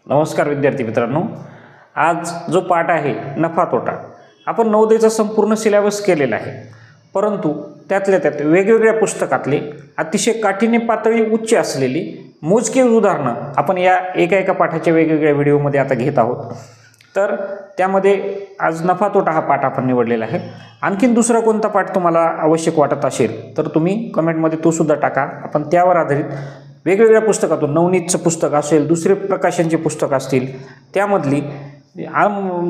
नमस्कार विद्यार्थी मित्रांनो, आज जो पाठ आहे नफा तोटा, आपण नवोदयचा संपूर्ण सिलेबस केलेला आहे. परंतु त्यातल्या त्यात वेगवेगळ्या पुस्तकातले अतिशय काठिण्य पातळी उच्च असलेली मोजके उदाहरणं आपण या एका पाठाच्या वेगवेगळ्या व्हिडिओमध्ये आता घेत आहोत. तर त्यामध्ये आज नफा तोटा हा पाठ आपण निवडलेला आहे. आणखीन दुसरा कोणता पाठ तुम्हाला आवश्यक वाटत असेल तर तुम्ही कमेंटमध्ये तो सुद्धा टाका. आपण त्यावर आधारित वेगवेगळ्या पुस्तकातून, नवनीतचं पुस्तक असेल, दुसरे प्रकाशनचे पुस्तक असतील, त्यामधली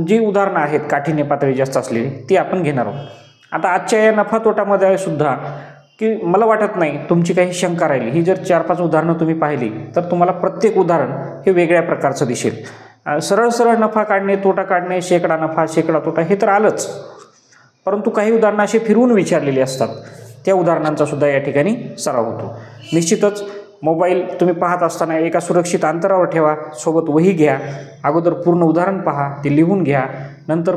जी उदाहरणं आहेत काठिण्य पातळी जास्त असलेली ती आपण घेणार आहोत. आता आजच्या या नफा तोटामध्ये सुद्धा की मला वाटत नाही तुमची काही शंका राहिली. ही जर 4-5 उदाहरणं तुम्ही पाहिली तर तुम्हाला प्रत्येक उदाहरण हे वेगळ्या प्रकारचं दिसेल. सरळ नफा काढणे, तोटा काढणे, शेकडा नफा शेकडा तोटा हे तर आलंच, परंतु काही उदाहरणं अशी फिरवून विचारलेली असतात. त्या उदाहरणांचा सुद्धा या ठिकाणी सराव होतो. निश्चितच मोबाईल तुम्ही पाहत असताना एका सुरक्षित अंतरावर ठेवा, सोबत वही घ्या, अगोदर पूर्ण उदाहरण पहा, ते लिहून घ्या, नंतर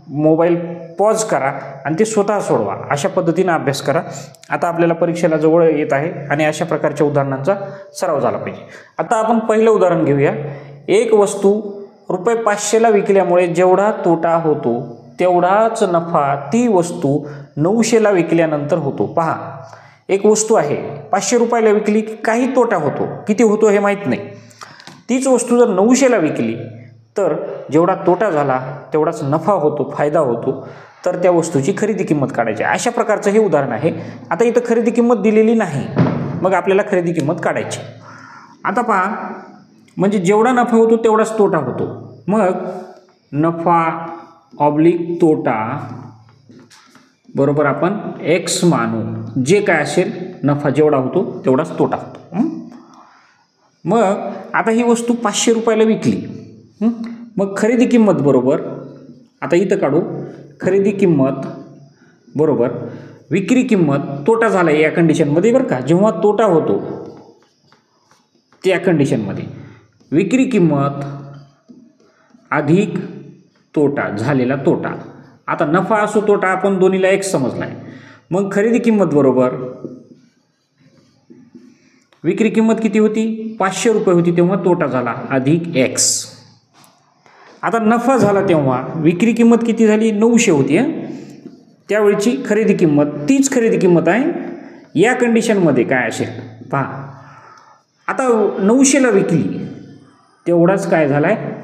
मोबाईल पॉज करा आणि ते स्वतः सोडवा. अशा पद्धतीने अभ्यास करा. आता आपल्याला परीक्षेला जवळ येत आहे आणि अशा प्रकारच्या उदाहरणांचा सराव झाला पाहिजे. आता आपण पहिलं उदाहरण घेऊया. एक वस्तू ₹500ला विकल्यामुळे जेवढा तोटा होतो तेवढाच नफा ती वस्तू 900ला विकल्यानंतर होतो. पहा, एक वस्तू आहे, ₹500 विकली की काही तोटा होतो, किती होतो हे माहीत नाही. तीच वस्तू जर 900ला विकली तर जेवढा तोटा झाला तेवढाच नफा होतो, फायदा होतो. तर त्या वस्तूची खरेदी किंमत काढायची. अशा प्रकारचं हे उदाहरण आहे. आता इथं खरेदी किंमत दिलेली नाही, मग आपल्याला खरेदी किंमत काढायची. आता पहा, म्हणजे जेवढा नफा होतो तेवढाच तोटा होतो. मग नफा ऑब्लिक तोटा बरोबर आपण एक्स मानू. जे काय असेल, नफा जेवढा होतो तेवढाच तोटा होतो. मग आता ही वस्तू ₹500ला विकली. मग खरेदी किंमत बरोबर, आता इथं काढू, खरेदी किंमत बरोबर विक्री किंमत. तोटा झाला या कंडिशनमध्ये बरं का, जेव्हा तोटा होतो त्या कंडिशनमध्ये विक्री किंमत अधिक तोटा, झालेला तोटा. आता नफा असो तोटा आपण दोन्हीला एक समजला आहे. मग खरेदी किंमत बरोबर विक्री किंमत किती होती, ₹500 होती, तेव्हा तोटा झाला अधिक एक्स. आता नफा झाला तेव्हा विक्री किंमत किती झाली, 900 होती. त्यावेळची खरेदी किंमत तीच खरेदी किंमत आहे. या कंडिशनमध्ये काय असेल पहा, आता 900ला विकली तेवढाच काय झाला आहे,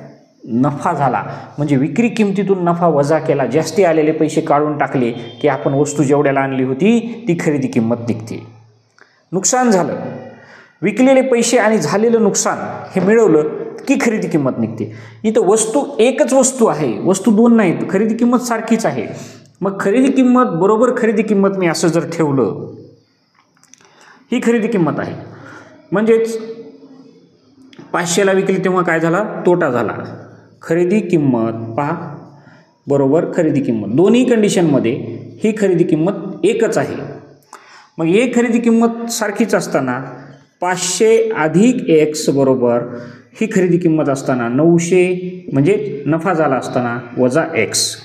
नफा झाला. म्हणजे विक्री किमतीतून नफा वजा केला, जास्ती आलेले पैसे काढून टाकले की आपण वस्तू जेवढ्याला आणली होती ती खरेदी किंमत निघते. नुकसान झालं, विकलेले पैसे आणि झालेलं नुकसान हे मिळवलं की खरेदी किंमत निघते. इथं वस्तू एकच वस्तू आहे, वस्तू दोन नाहीत, खरेदी किंमत सारखीच आहे. मग खरेदी किंमत बरोबर खरेदी किंमत मी असं जर ठेवलं, ही खरेदी किंमत आहे. म्हणजेच 500ला विकली तेव्हा काय झाला, तोटा झाला. खरेदी किंमत पहा बरोबर खरेदी किंमत, दोन्ही कंडिशनमध्ये ही खरेदी किंमत एकच आहे. मग एक खरेदी किंमत सारखीच असताना 500 अधिक एक्स बरोबर ही खरेदी किंमत असताना 900 म्हणजे नफा झाला असताना वजा एक्स.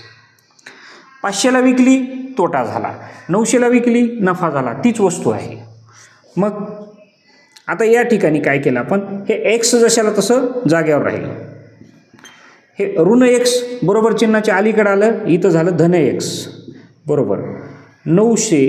500ला विकली तोटा झाला, 900ला विकली नफा झाला, तीच वस्तू आहे. मग आता या ठिकाणी काय केलं आपण, हे एक्स जशाला तसं जागेवर राहिलं. हे ऋण एक्स बरोबर चिन्हाच्या अलीकडे आलं, इथं झालं धन एक्स बरोबर 900.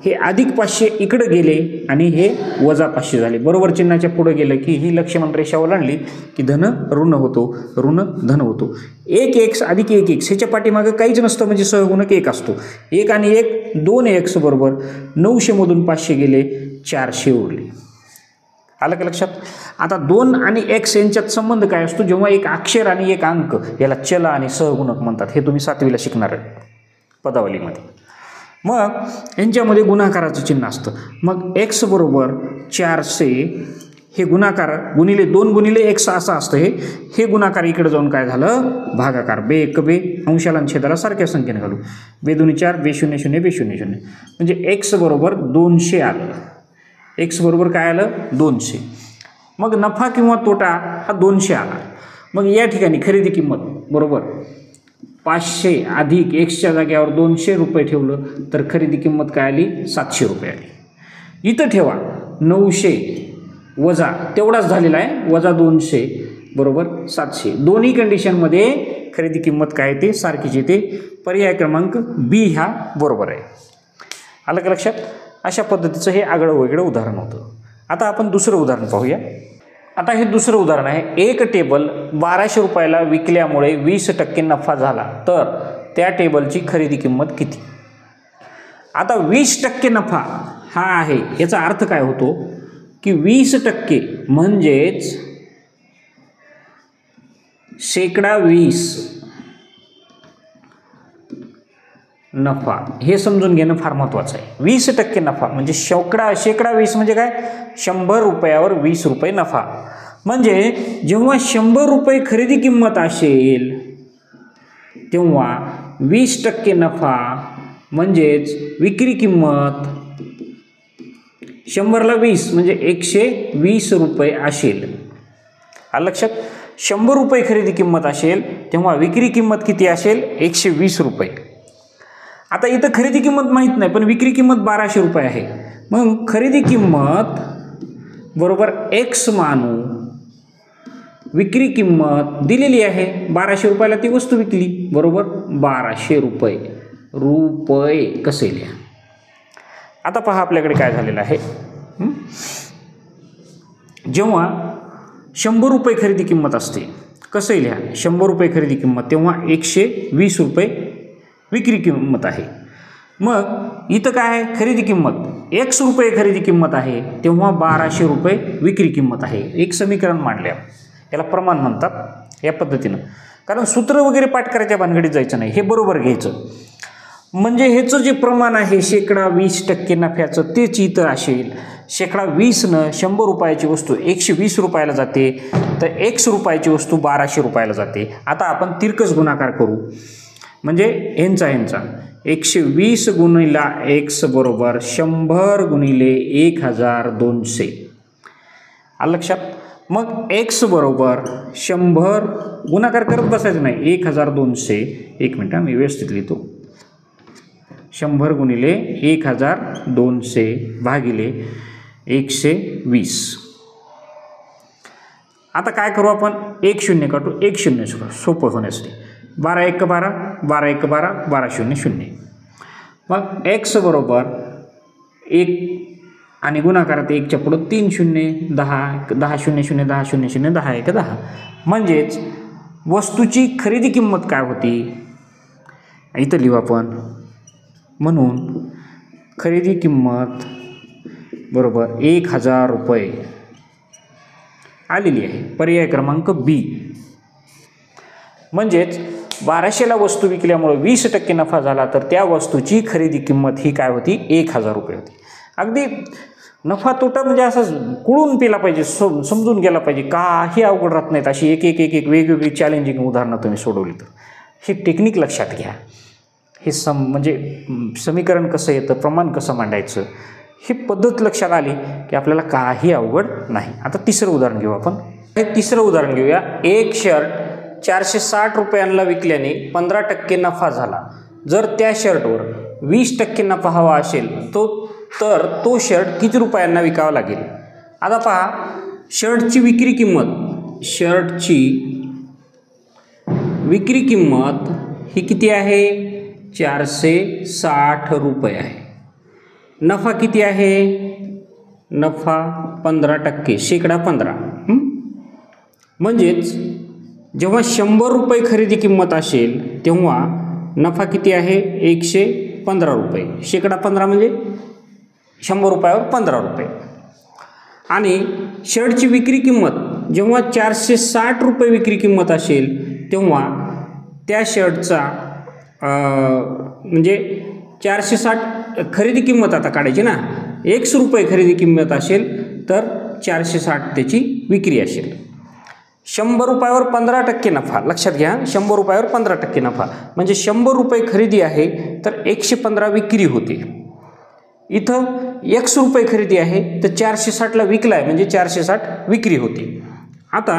हे अधिक 500 इकडं गेले आणि हे वजा 500 झाले. बरोबर चिन्हाच्या पुढे गेलं की ही लक्ष्मण रेषा ओलांडली की धन ऋण होतो, ऋण धन होतो. 1 एक्स अधिक 1 एक्स ह्याच्या पाठीमागं काहीच नसतं, म्हणजे सहगुणक 1 असतो. 1 आणि 1 2 एक्स बरोबर 900मधून 500 गेले, 400 उरले. आलं का लक्षात. आता 2 आणि एक्स यांच्यात संबंध काय असतो, जेव्हा एक अक्षर आणि एक अंक, याला चल आणि सहगुणक म्हणतात. हे तुम्ही 7वीला शिकणार आहे पदावलीमध्ये. मग यांच्यामध्ये गुणाकाराचं चिन्ह असतं. मग एक्स बरोबर 400 हे गुणाकार गुणिले 2 गुणिले एक्स असं असतं. हे गुणाकार इकडे जाऊन काय झालं, भागाकार. बे एक बे, अंशाला आणि छेदाला सारख्या संख्येने घालू. बे 2 4, बे 0 0, बे 0 0. म्हणजे एक्स बरोबर 200 आलं. एक्स बरोबर काय आलं, 200. मग नफा किंवा तोटा हा 200 आला. मग या ठिकाणी खरेदी किंमत बरोबर 500 अधिक एक्सच्या जाग्यावर ₹200 ठेवलं तर खरेदी किंमत काय आली, ₹700 आली. इथं ठेवा 900 वजा तेवढाच झालेला आहे, वजा 200 बरोबर 700. दोन्ही कंडिशनमध्ये खरेदी किंमत काय येते, सारखीच येते. पर्याय क्रमांक बी हा बरोबर आहे. आलं का लक्षात? अशा पद्धतीचं हे आगळं वेगळं उदाहरण होतं. आता आपण दुसरं उदाहरण पाहूया. आता हे दुसरं उदाहरण आहे. एक टेबल 1200 रुपयाला विकल्यामुळे 20% नफा झाला, तर त्या टेबलची खरेदी किंमत किती? आता 20% नफा हा आहे, याचा अर्थ काय होतो की 20% म्हणजेच 20% नफा, हे समजून घेणं फार महत्त्वाचं आहे. 20% नफा म्हणजे शेकडा 20 म्हणजे काय, 100 रुपयावर 20 रुपये नफा. म्हणजे जेव्हा 100 रुपये खरेदी किंमत असेल तेव्हा 20% नफा म्हणजेच विक्री किंमत 100ला 20 म्हणजे 120 रुपये असेल. आलं लक्षात? 100 रुपये खरेदी किंमत असेल तेव्हा विक्री किंमत किती असेल, 120 रुपये. आता इथं खरेदी किंमत माहीत नाही, पण विक्री किंमत 1200 रुपये आहे. मग खरेदी किंमत बरोबर एक्स मानू, विक्री किंमत दिलेली आहे 1200 रुपयाला ती वस्तू विकली, बरोबर 1200 रुपये. रुपये कसे लिहा? आता पहा आपल्याकडे काय झालेलं आहे. जेव्हा 100 रुपये खरेदी किंमत असते, कसं लिहा, 100 रुपये खरेदी किंमत तेव्हा 120 रुपये विक्री किंमत आहे. मग इथं काय आहे, खरेदी किंमत 100 रुपये खरेदी किंमत आहे तेव्हा 1200 रुपये विक्री किंमत आहे. एक समीकरण मांडल्या, याला प्रमाण म्हणतात या पद्धतीनं. कारण सूत्र वगैरे पाठ करायच्या भानगडीत जायचं नाही, हे बरोबर घ्यायचं. म्हणजे ह्याचं जे प्रमाण आहे 20% नफ्याचं तेच इथं असेल. 20% 100 रुपयाची वस्तू 120 रुपयाला जाते, तर 100 रुपयाची वस्तू 1200 रुपयाला जाते. आता आपण तिरकस गुणाकार करू, म्हणजे ह्यांचा 120 गुणिला x बरोबर 100 गुणिले 1200. आलं लक्षात? मग x बरोबर 100 गुणाकार करत बसायचं नाही, 1200. एक मिनटं मी व्यवस्थित लिहितो. 100 गुणिले 1200 भागिले 120. आता काय करू आपण, 1 0 काढू, 1 0 सोपं होण्यासाठी. 12 1 12, 12 1 12, 12 0 0. मग x बरोबर 1 आणि गुणाकारात 1च्या पुढं 3 0, 10 10 0 0, 10 0 0, 10 1 10. म्हणजेच वस्तूची खरेदी किंमत काय होती, इथं लिहू आपण. म्हणून खरेदी किंमत बरोबर 1000 रुपये आलेली आहे. पर्याय क्रमांक बी. म्हणजेच 1200ला वस्तू विकल्यामुळे 20% नफा झाला, तर त्या वस्तूची खरेदी किंमत ही काय होती, 1000 रुपये होती. अगदी नफा तोटा म्हणजे असं कुळून पेला पाहिजे, समजून गेला पाहिजे, काही अवघड राहत नाहीत. अशी एक एक एक एक वेगवेगळी चॅलेंजिंग उदाहरणं तुम्ही सोडवली तर हे टेक्निक लक्षात घ्या. हे म्हणजे समीकरण कसं येतं, प्रमाण कसं मांडायचं, ही पद्धत लक्षात आली की आपल्याला काही अवघड नाही. आता तिसरं उदाहरण घेऊ आपण. हे तिसरं उदाहरण घेऊया. एक शर्ट 460 रुपयांना विकल्याने 15% नफा झाला. जर त्या शर्टवर 20% नफा हवा असेल तर तो शर्ट किती रुपयांना विकावा लागेल? आता पहा, शर्टची विक्री किंमत ही किती आहे, 460 रुपये आहे. नफा किती आहे, नफा 15%, 15%. म्हणजेच जेव्हा 100 रुपये खरेदी किंमत असेल तेव्हा नफा किती आहे, 115 रुपये. 15% म्हणजे 100 रुपयावर 15 रुपये. आणि शर्टची विक्री किंमत जेव्हा 460 रुपये विक्री किंमत असेल तेव्हा त्या शर्टचा म्हणजे 460 खरेदी किंमत आता काढायची ना, 100 रुपये खरेदी किंमत असेल तर 460 त्याची विक्री असेल. 100 रुपयावर 15% नफा, लक्षात घ्या, 100 रुपयावर 15% नफा म्हणजे 100 रुपये खरेदी आहे तर 115 विक्री होते. इथं 100 रुपये खरेदी आहे तर 460ला विकला आहे म्हणजे 460 विक्री होते. आता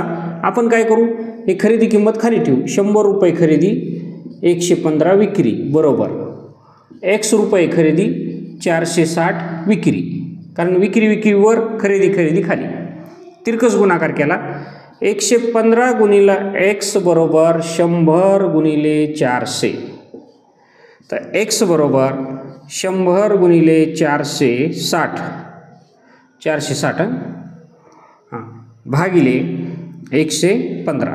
आपण काय करू, हे खरेदी किंमत खाली ठेवू. 100 रुपये खरेदी, 115 विक्री बरोबर 100 रुपये खरेदी, 460 विक्री. कारण विक्रीवर खरेदी खाली. तिरकस गुणाकार केला. 115 गुणिले x बरोबर 100 गुणिले 400. तर x बरोबर 100 गुणिले 460 460 भागिले 115.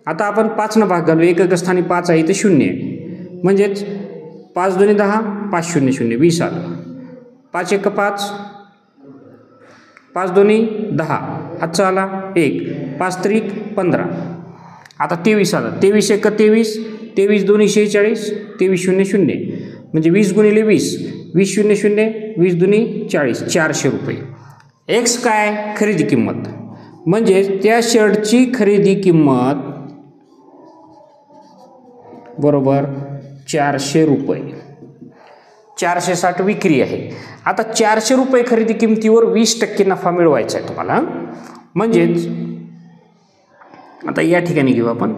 आता आपण 5 न भाग घालू. एकक स्थानी 5 आहे तर 0 आहे, म्हणजेच 5 दोन्ही 10, 5 0 0 20 आलं. 5 एक 5, 5 दोन्ही 10, हातचा आला 1, 5 त्रिक 15. आता 23 आलं. 23 एक 23, 23 दोन्ही 46, 23 0 0, म्हणजे 20 गुणिले 20, 20 0 0, 20 दोन्ही 40, 400 रुपये. एक्स काय? खरेदी किंमत, म्हणजे त्या शर्टची खरेदी किंमत बरोबर 400 रुपये. 460 विक्री आहे. आता 400 रुपये खरेदी किमतीवर 20% नफा मिळवायचा आहे तुम्हाला. म्हणजेच आता या ठिकाणी घेऊ आपण,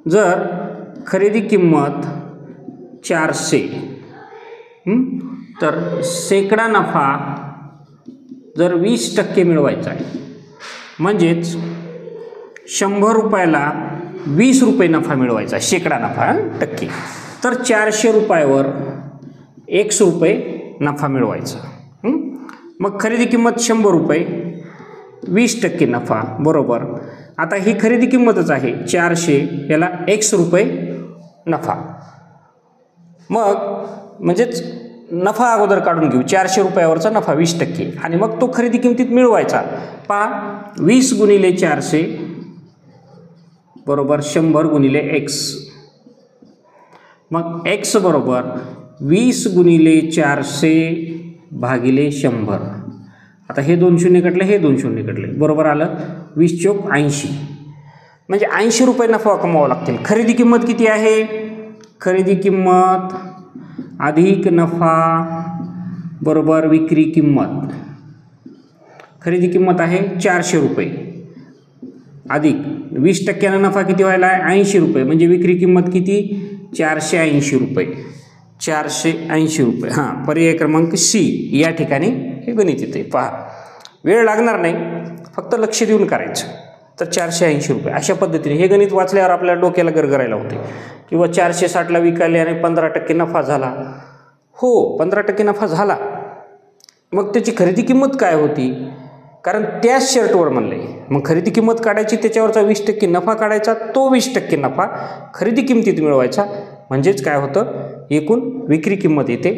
जर खरेदी किंमत 400 तर शेकडा नफा जर 20% मिळवायचा आहे, म्हणजेच 100 रुपयाला 20 रुपये नफा मिळवायचा, शेकडा नफा टक्के. तर 400 रुपयावर 1 रुपये नफा मिळवायचा. मग खरेदी किंमत 100 रुपये, 20% नफा बरोबर. आता ही खरेदी किंमतच आहे 400, याला 1 रुपये नफा. मग म्हणजेच नफा अगोदर काढून घेऊ. 400 रुपयावरचा नफा 20% आणि मग तो खरेदी किमतीत मिळवायचा. पहा 20 गुणिले 400 बरोबर 100 गुणिले x. मग x बरोबर 20 गुणिले 400 भागिले 100. आता हे 2 शून्य कटले, हे 2 शून्य कटले, बरोबर आलं 20 चौक 80. म्हणजे 80 रुपये नफा कमवावा लागतील. खरेदी किंमत किती आहे? खरेदी किंमत अधिक नफा बरोबर विक्री किंमत. खरेदी किंमत आहे 400 रुपये अधिक 20% नफा किती व्हायला आहे? 80 रुपये. म्हणजे विक्री किंमत किती? 480 रुपये. 480 रुपये. हां, पर्याय क्रमांक सी या ठिकाणी हे गणित येते. पहा, वेळ लागणार नाही, फक्त लक्ष देऊन करायचं. तर 480 रुपये अशा पद्धतीने हे गणित वाचल्यावर आपल्या डोक्याला गरगरायला होते. किंवा 460ला विकायले आणि 15% नफा झाला. हो, 15% नफा झाला. मग त्याची खरेदी किंमत काय होती? कारण त्याच शर्टवर म्हणले, मग खरेदी किंमत काढायची, त्याच्यावरचा 20% नफा काढायचा, तो 20% नफा खरेदी किमतीत मिळवायचा. म्हणजेच काय होतं? एकूण विक्री किंमत येते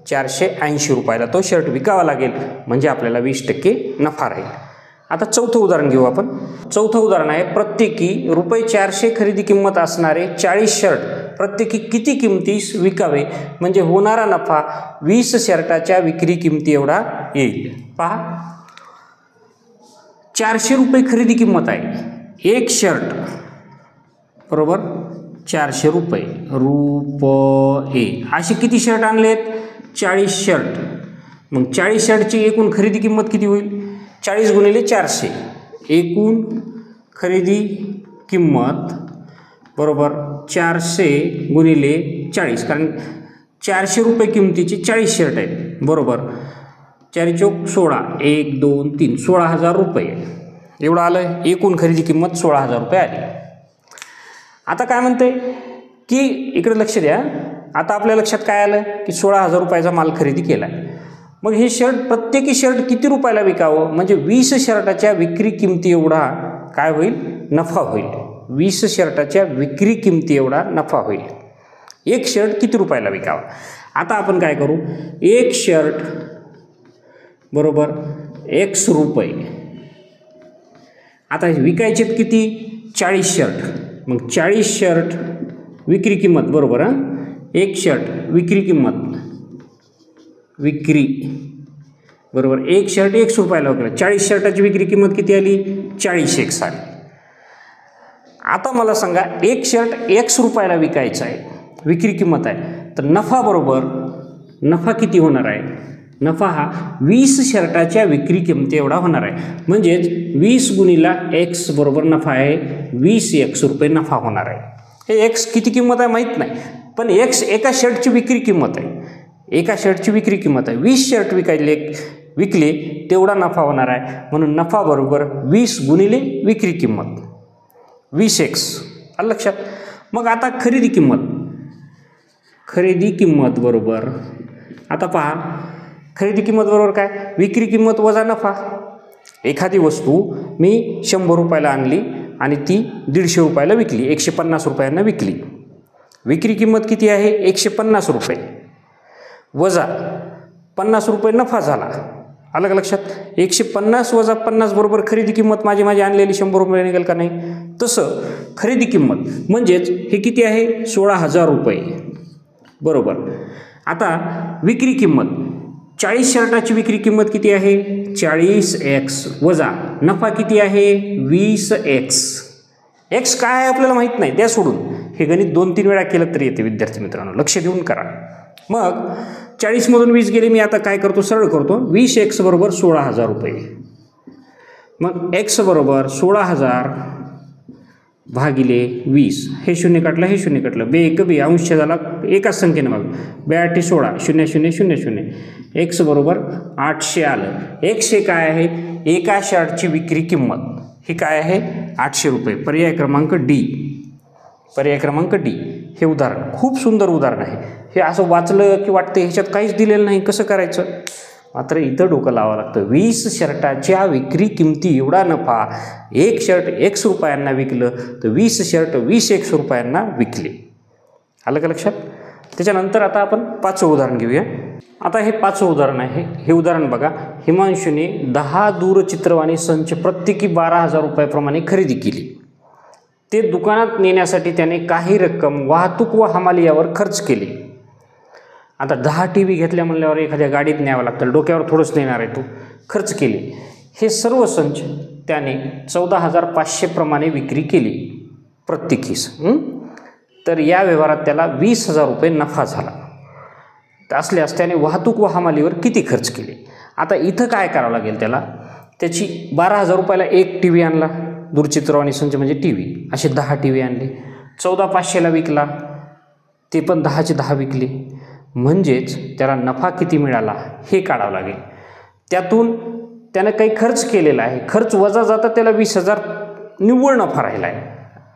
480 रुपयाला तो शर्ट विकावा लागेल, म्हणजे आपल्याला 20% नफा राहील. आता चौथं उदाहरण घेऊ आपण. चौथं उदाहरण आहे, प्रत्येकी ₹400 खरेदी किंमत असणारे 40 शर्ट प्रत्येकी किती किमतीस विकावे, म्हणजे होणारा नफा 20 शर्टाच्या विक्री किमती एवढा येईल. पहा, 400 रुपये खरेदी किंमत आहे. एक शर्ट बरोबर 400 रुपये असे किती शर्ट आणलेत? 40 शर्ट. मग 40 शर्टची एकूण खरेदी किंमत किती होईल? 40 गुणिले 400. एकूण खरेदी किंमत बरोबर 400 गुणिले 40, कारण 400 रुपये किमतीचे 40 शर्ट आहेत बरोबर. 4 चौक 16, 1 2 3, 16,000 रुपये एवढं आलं. एकूण खरेदी किंमत 16,000 रुपये आली. आता काय म्हणते की इकडे लक्ष द्या. आता आपल्या लक्षात काय आलं की 16,000 रुपयाचा माल खरेदी केला आहे. मग हे शर्ट प्रत्येकी शर्ट किती रुपयाला विकावं, म्हणजे 20 शर्टाच्या विक्री किमती एवढा काय होईल? नफा होईल. 20 शर्टाच्या विक्री किमती एवढा नफा होईल. एक शर्ट किती रुपयाला विकावा? आता आपण काय करू? एक शर्ट बरोबर 1 रुपये. आता विकायचे किती? 40 शर्ट. मग 40 शर्ट विक्री किंमत बरोबर. एक शर्ट विक्री किंमत विक्री बरोबर एक शर्ट 1 रुपयाला विकला. 40 शर्टाची विक्री किंमत किती आली? 40x आली. आता मला सांगा, एक शर्ट 1 रुपयाला विकायचं आहे, विक्री किंमत आहे, तर नफा बरोबर नफा किती होणार आहे? नफा हा 20 शर्टाच्या विक्री किमती एवढा होणार आहे. म्हणजेच 20 गुणिला x बरोबर नफा आहे 20x रुपये नफा होणार आहे. हे x किती किंमत आहे माहीत नाही, पण x एका शर्टची विक्री किंमत आहे. एका शर्टची विक्री किंमत आहे. 20 शर्ट विकायले विकले तेवढा नफा होणार आहे, म्हणून नफा बरोबर 20 गुणिले विक्री किंमत 20x. आलं लक्षात. मग आता खरेदी किंमत बरोबर, आता पहा खरेदी किंमत बरोबर काय, विक्री किंमत वजा नफा. एखादी वस्तू मी 100 रुपयाला आणली आणि ती 150 रुपयाला विकली, 150 रुपयांना विकली. विक्री किंमत किती आहे, 150 रुपये, वजा 50 रुपये नफा झाला. आलं का लक्षात. 150 वजा 50 बरोबर खरेदी किंमत माझी आणलेली 100 रुपये निघेल का नाही. तसं खरेदी किंमत म्हणजेच हे किती आहे, 16,000 रुपये बरोबर. आता विक्री किंमत, 40 शर्टाची विक्री किंमत किती आहे, 40x वजा नफा किती आहे, 20x. x काय आहे आपल्याला माहीत नाही, त्या सोडून हे गणित 2-3 वेळा केलं तरी येते विद्यार्थी मित्रांनो, लक्ष देऊन करा. मग 40मधून 20 गेले, मी आता काय करतो, सरळ करतो. 20x बरोबर 16,000 रुपये. मग x बरोबर 16,000 भागिले 20. हे शून्य काटलं, हे शून्य काटलं, बे एक बे अंश झाला एकाच संख्येने. मग 82 16 0 0 0 0. x बरोबर 800 आलं. x हे काय आहे, एका शर्टची विक्री किंमत ही काय आहे, 800 रुपये. पर्याय क्रमांक डी. हे उदाहरण खूप सुंदर उदाहरण आहे. हे असं वाचलं की वाटतं ह्याच्यात काहीच दिलेलं नाही, कसं करायचं. मात्र इथं डोकं लावावं लागतं. 20 शर्टाच्या विक्री किमती एवढा नफा, एक शर्ट x रुपयांना विकलं तर 20 शर्ट 20x रुपयांना विकले. आलं का लक्षात. त्याच्यानंतर आता आपण 5वं उदाहरण घेऊया. आता हे 5वं उदाहरण आहे. हे उदाहरण बघा. हिमांशूने 10 दूरचित्रवाणी संच प्रत्येकी 12,000 रुपयाप्रमाणे खरेदी केली. ते दुकानात नेण्यासाठी त्याने काही रक्कम वाहतूक व हमाली यावर खर्च केली. आता 10 TV घेतल्या म्हणल्यावर एखाद्या गाडीत न्यावं लागतं, डोक्यावर थोडंच नेणार आहे, तो खर्च केले. हे सर्व संच त्याने 14,500 प्रमाणे विक्री केली प्रत्येकीस. तर या व्यवहारात त्याला 20,000 रुपये नफा झाला. असल्यास त्याने वाहतूक व हमालीवर किती खर्च केले. आता इथं काय करावं लागेल त्याला, त्याची 12,000 रुपयाला एक TV आणला, दूरचित्रवाणी संच म्हणजे TV, असे 10 TV आणले, 14,500ला विकला, ते पण 10चे 10 विकले, म्हणजेच त्याला नफा किती मिळाला हे काढावं लागेल. त्यातून त्यानं काही खर्च केलेला आहे, खर्च वजा जाता त्याला 20,000 निव्वळ नफा राहिला आहे.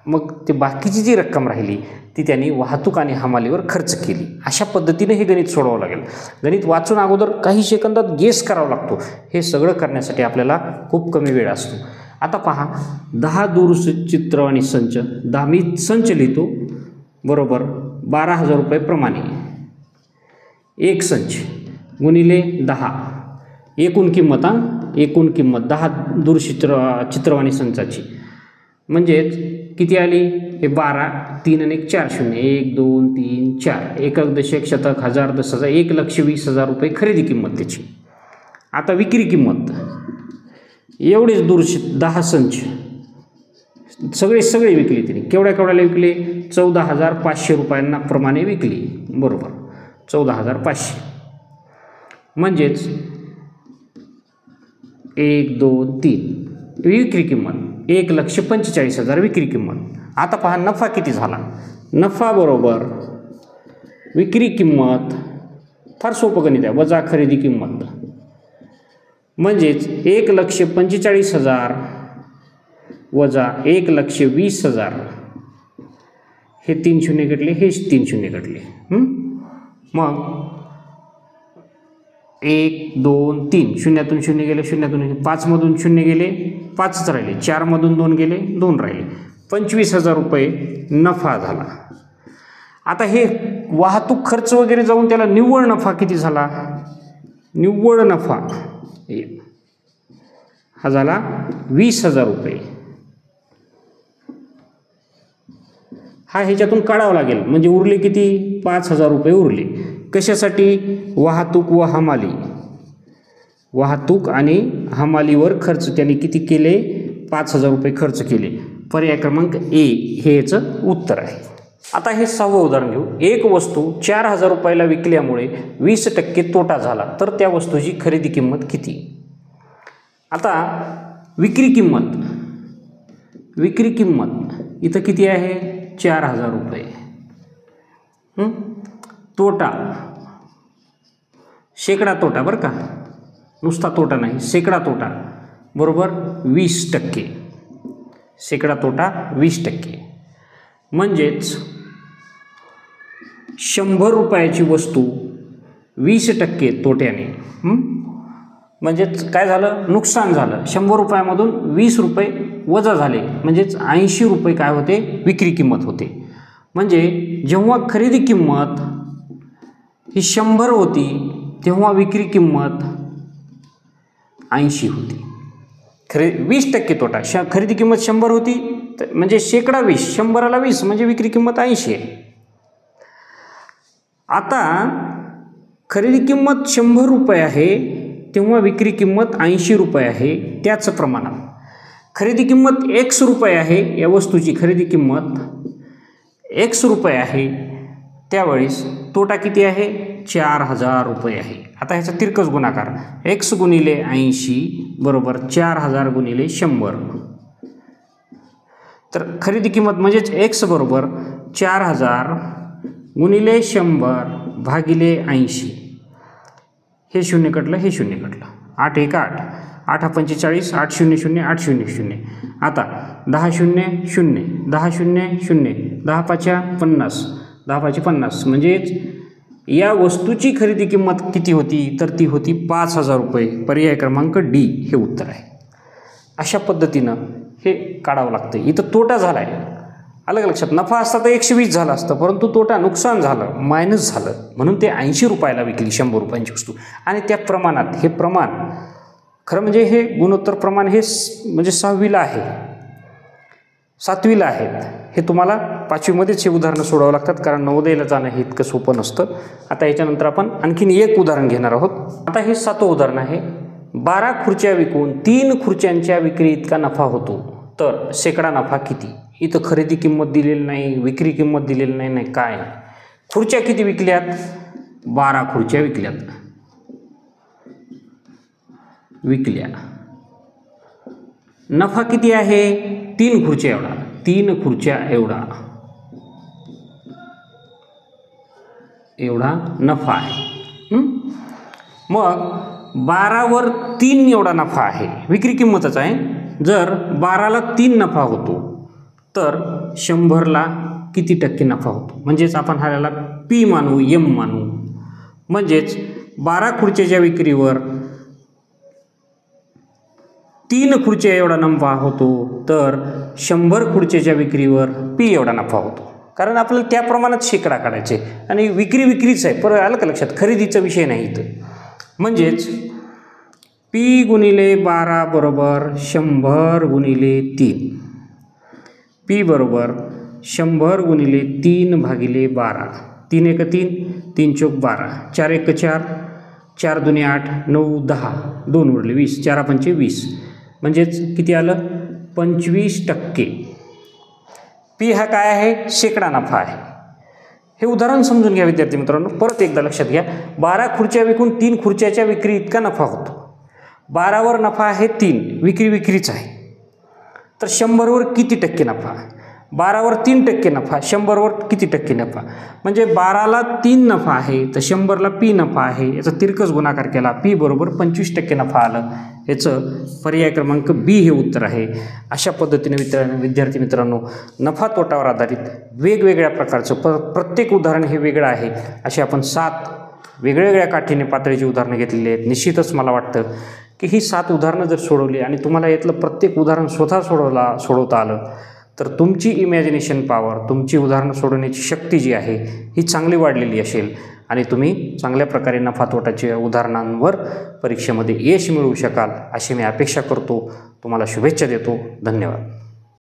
मग ते बाकीची जी रक्कम राहिली ती त्यांनी वाहतूक आणि हमालीवर खर्च केली. अशा पद्धतीने हे गणित सोडवावं लागेल. गणित वाचून अगोदर काही सेकंदात गेस करावा लागतो. हे सगळं करण्यासाठी आपल्याला खूप कमी वेळ असतो. आता पहा, 10 दूरचित्रवाणी संच, 10 मी संच लिहितो बरोबर 12,000 रुपये प्रमाणे. एक संच गुणिले 10, एकूण किंमत, एकूण किंमत 10 दूरचित्रवाणी संचाची म्हणजेच किती आली, हे 12, 3 आणि 1 4 0, 1 2 3 4, एकक दशक शतक हजार 10,000, 1,20,000 रुपये खरेदी किंमत त्याची. आता विक्री किंमत एवढेच 10 संच सगळे विकले तिने. केवढ्याला विकले, 14,500 रुपयांना प्रमाणे विकली बरोबर. 14,500 म्हणजेच 1 2 3 विक्री किंमत, 1,45,000 विक्री किंमत. आता पहा नफा किती झाला. नफा बरोबर विक्री किंमत, फार सोपं गणित आहे, वजा खरेदी किंमत म्हणजेच 1,45,000 वजा 1,20,000. हे 3 शून्य घटले, हे 3 शून्य घटले. मग 1 2 3 शून्यातून शून्य गेले, शून्यातून 5 मधून शून्य गेले, 5च राहिले, 4 मधून 2 गेले, 2 राहिले, 25,000 रुपये नफा झाला. आता हे वाहतूक खर्च वगैरे जाऊन त्याला निव्वळ नफा किती झाला, निव्वळ नफा हा झाला 20,000 रुपये. हा ह्याच्यातून काढावा लागेल, म्हणजे उरले किती, 5,000 रुपये उरले. कशासाठी, वाहतूक व हमाली, वाहतूक आणि हमालीवर खर्च त्याने किती केले, 5,000 रुपये खर्च केले. पर्याय क्रमांक ए हे याचं उत्तर आहे. आता हे 6वं उदाहरण घेऊ. एक वस्तू 4,000 रुपयाला विकल्यामुळे 20% तोटा झाला, तर त्या वस्तूची खरेदी किंमत किती. आता विक्री किंमत इथं किती आहे, 4,000 रुपये. तोटा शेकडा तोटा बरं का, नुसता तोटा नाही, शेकडा तोटा बरोबर 20%. शेकडा तोटा 20%. म्हणजेच 100 रुपयाची वस्तू 20% तोट्याने, म्हणजेच काय झालं, नुकसान झालं. 100 रुपयामधून 20 रुपये वजा झाले, म्हणजेच 80 रुपये काय होते, विक्री किंमत होते. म्हणजे जेव्हा खरेदी किंमत ही 100 होती तेव्हा विक्री किंमत 80 होती. 20% तोटा. खरेदी किंमत 100 होती म्हणजे शेकडा 20, 100ला 20 म्हणजे विक्री किंमत 80 आहे. आता खरेदी किंमत 100 रुपये आहे तेव्हा विक्री किंमत 80 रुपये आहे. त्याच प्रमाणात खरेदी किंमत X रुपये आहे, या वस्तूची खरेदी किंमत X रुपये आहे, त्यावेळेस तोटा किती आहे, 4000 रुपये आहे. आता ह्याचा तिरकस गुणाकार X गुणिले 80 बरोबर 4000 गुणिले 100. तर खरेदी किंमत म्हणजेच X बरोबर 4000 गुणिले 100 भागिले 80. हे शून्य कटलं, हे शून्य कटलं. 8 1 8, 8 45, 8 0 0, 8 0 0. आता 10 0 0, 10 0 0, 10 5 50, 10 5 50. म्हणजेच या वस्तूची खरेदी किंमत किती होती, तर ती होती 5000 रुपये. पर्याय क्रमांक डी हे उत्तर आहे. अशा पद्धतीनं हे काढावं लागतं. इथं तोटा झाला आहे, अलग लक्षात. नफा असता तर 120 झाला असतं, परंतु तोटा नुकसान झालं, मायनस झालं, म्हणून ते 80 रुपयाला विकली 100 रुपयांची वस्तू. आणि त्या प्रमाणात, हे प्रमाण खरं म्हणजे हे गुणोत्तर प्रमाण हे म्हणजे 6वीला आहे, 7वीला आहेत. हे तुम्हाला 5वीमध्येच हे उदाहरणं सोडावं लागतात, कारण नवोदयला जाणं हे इतकं सोपं नसतं. आता याच्यानंतर आपण आणखीन एक उदाहरण घेणार आहोत. आता हे 7वं उदाहरण आहे. 12 खुर्च्या विकून 3 खुर्च्यांच्या विक्री इतका नफा होतो, तर शेकडा नफा किती. इथं खरेदी किंमत दिलेली नाही, विक्री किंमत दिलेली नाही, नाही काय नाही. खुर्च्या किती विकल्यात, 12 खुर्च्या विकल्यात, विकल्या. नफा किती आहे, 3 खुर्च्या एवढा, 3 खुर्च्या एवढा, एवढा नफा आहे. मग 12वर 3 एवढा नफा आहे, विक्री किंमतच आहे. जर 12ला 3 नफा होतो तर 100ला किती टक्के नफा होतो. म्हणजेच आपण ह्याला P मानू, M मानू. म्हणजेच 12 खुर्च्याच्या विक्रीवर 3 खुर्च्या एवढा नफा होतो, तर 100 खुर्च्याच्या विक्रीवर P एवढा नफा होतो. कारण आपल्याला त्या प्रमाणात शेकडा काढायचे आणि विक्रीच आहे. परत आलं का लक्षात, खरेदीचा विषय नाही इथं. म्हणजेच P गुणिले 12 बरोबर 100 गुणिले 3. P बरोबर 100 गुणिले 3 भागिले 12. 3 1 3, 3 चौक 12, 4 1 4, 4 2 8, 9 10, 2 उरले 20, 4 5 20. म्हणजेच किती आलं, 25%. P हा काय आहे, शेकडा नफा आहे. हे उदाहरण समजून घ्या विद्यार्थी मित्रांनो. परत एकदा लक्षात घ्या. 12 खुर्च्या विकून 3 खुर्च्याच्या विक्री इतका नफा होतो. 12वर नफा आहे 3, विक्रीच आहे. तर 100वर किती टक्के नफा, 12वर 3% नफा, 100वर किती टक्के नफा. म्हणजे 12ला 3 नफा आहे तर 100ला P नफा आहे. याचा तिरकस गुणाकार केला, P बरोबर 25% नफा आलं. याचं पर्याय क्रमांक B हे उत्तर आहे. अशा पद्धतीने विद्यार्थी मित्रांनो, नफा तोटावर आधारित वेगवेगळ्या प्रकारचं प्रत्येक उदाहरण हे वेगळं आहे. असे आपण 7 वेगवेगळ्या काठीने पातळीची उदाहरणं घेतलेली आहेत. निश्चितच मला वाटतं की ही 7 उदाहरणं जर सोडवली आणि तुम्हाला यातलं प्रत्येक उदाहरण स्वतः सोडवता आलं तर तुमची इमॅजिनेशन पॉवर, तुमची उदाहरणं सोडवण्याची शक्ती जी आहे ही चांगली वाढलेली असेल आणि तुम्ही चांगल्या प्रकारे नफा तोटाच्या उदाहरणांवर परीक्षेमध्ये यश मिळवू शकाल अशी मी अपेक्षा करतो. तुम्हाला शुभेच्छा देतो. धन्यवाद.